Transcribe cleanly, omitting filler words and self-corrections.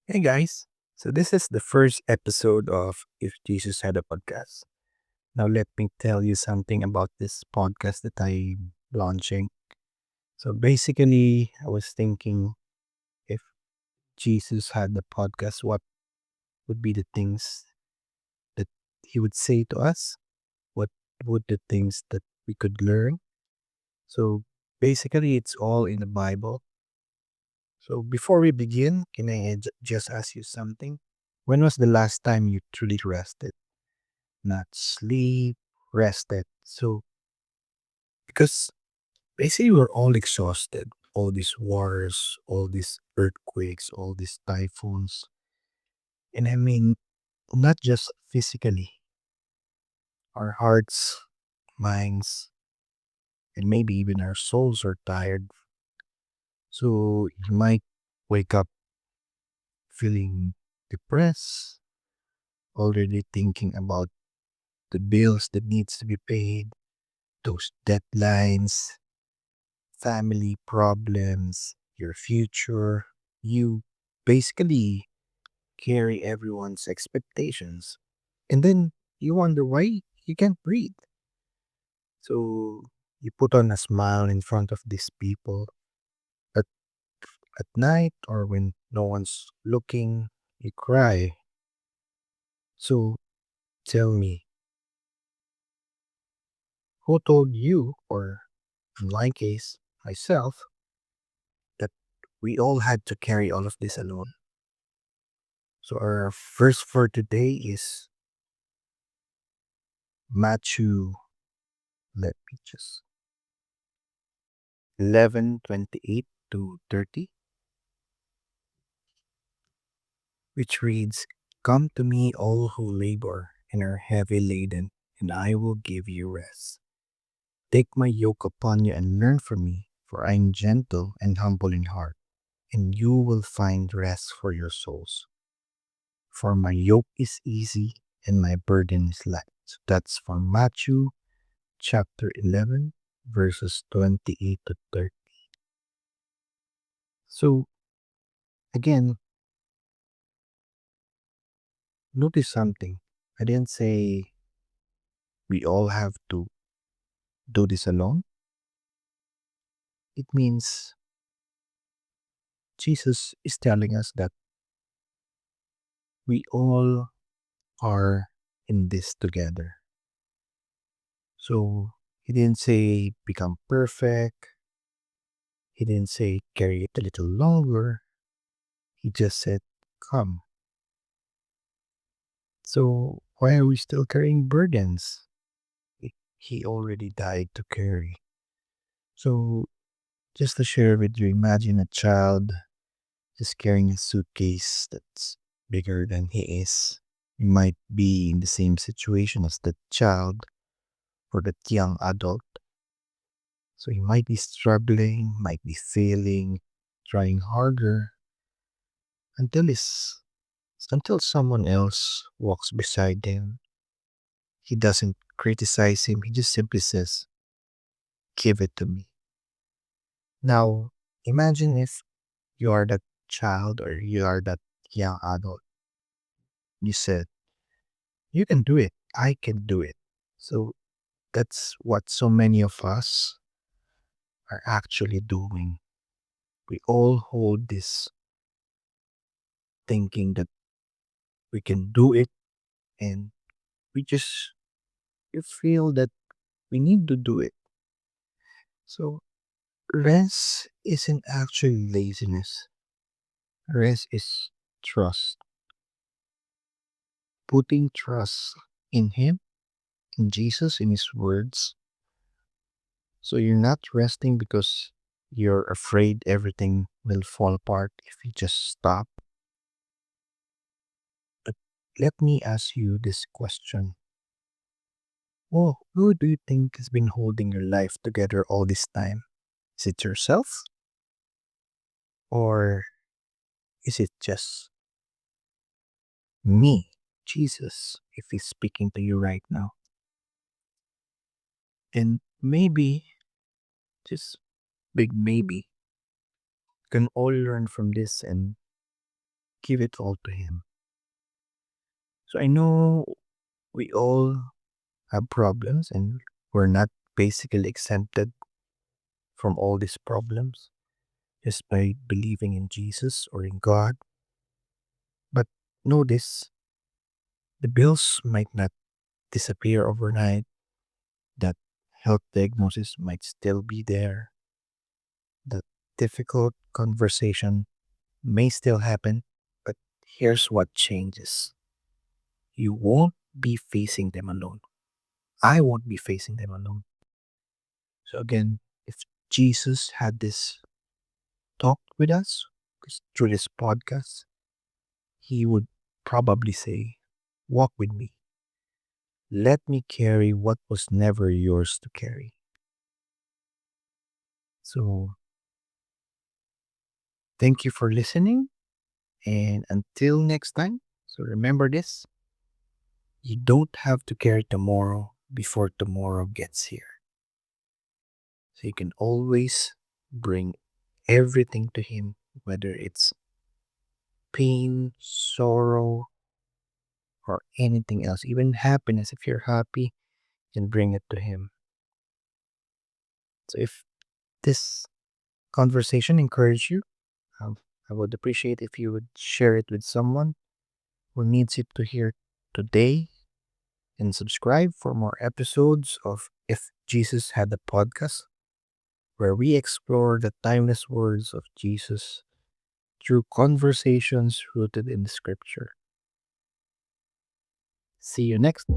Hey guys, so this is the first episode of If Jesus Had a Podcast. Now, let me tell you something about this podcast that I'm launching. So, basically, I was thinking if Jesus had the podcast, what would be the things that he would say to us? What would the things that we could learn? So, basically, it's all in the Bible. So, before we begin, can I just ask you something? When was the last time you truly rested? Not sleep, rested. So, because basically we're all exhausted. All these wars, all these earthquakes, all these typhoons. And I mean, not just physically, our hearts, minds, and maybe even our souls are tired. So, you might wake up feeling depressed, already thinking about the bills that needs to be paid, those deadlines, family problems, your future. You basically carry everyone's expectations. And then you wonder why you can't breathe. So you put on a smile in front of these people at, at night or when no one's looking, you cry. So tell me, who told you, or in my case, myself, that we all had to carry all of this alone? So our verse for today is Matthew, let me just 11:28 to 30, which reads, "Come to me, all who labor and are heavy laden, and I will give you rest. Take my yoke upon you and learn from me, for I am gentle and humble in heart, and you will find rest for your souls. For my yoke is easy and my burden is light." So that's from Matthew chapter 11, verses 28 to 30. So again, notice something. I didn't say we all have to do this alone. It means Jesus is telling us that we all are in this together. So he didn't say become perfect. He didn't say carry it a little longer. He just said come. So why are we still carrying burdens? He already died to carry. So just to share with you, imagine a child just carrying a suitcase that's bigger than he is. You might be in the same situation as that child or that young adult. So he might be struggling, might be failing, trying harder until his until someone else walks beside him. He doesn't criticize him, he just simply says, "Give it to me." Now, imagine if you are that child or you are that young adult. You said, "You can do it. I can do it." So that's what so many of us are actually doing. We all hold this thinking that we can do it, and we just you feel that we need to do it. So rest isn't actually laziness. Rest is trust. Putting trust in Him, in Jesus, in His words. So you're not resting because you're afraid everything will fall apart if you just stop. But let me ask you this question. Well, who do you think has been holding your life together all this time? Is it yourself? Or is it just me, Jesus, if He's speaking to you right now? And maybe, just big maybe, can all learn from this and give it all to Him. So I know we all have problems and we're not basically exempted from all these problems just by believing in Jesus or in God. But know this, the bills might not disappear overnight, that health diagnosis might still be there, that difficult conversation may still happen, but here's what changes. You won't be facing them alone. I won't be facing them alone. So again, if Jesus had this talk with us through this podcast, he would probably say, walk with me. Let me carry what was never yours to carry. So thank you for listening. And until next time, so remember this, you don't have to carry tomorrow before tomorrow gets here. So you can always bring everything to Him, whether it's pain, sorrow, or anything else, even happiness. If you're happy, you can bring it to Him. So if this conversation encouraged you, um, I would appreciate if you would share it with someone who needs it to hear today, and subscribe for more episodes of If Jesus Had a Podcast, where we explore the timeless words of Jesus through conversations rooted in Scripture. See you next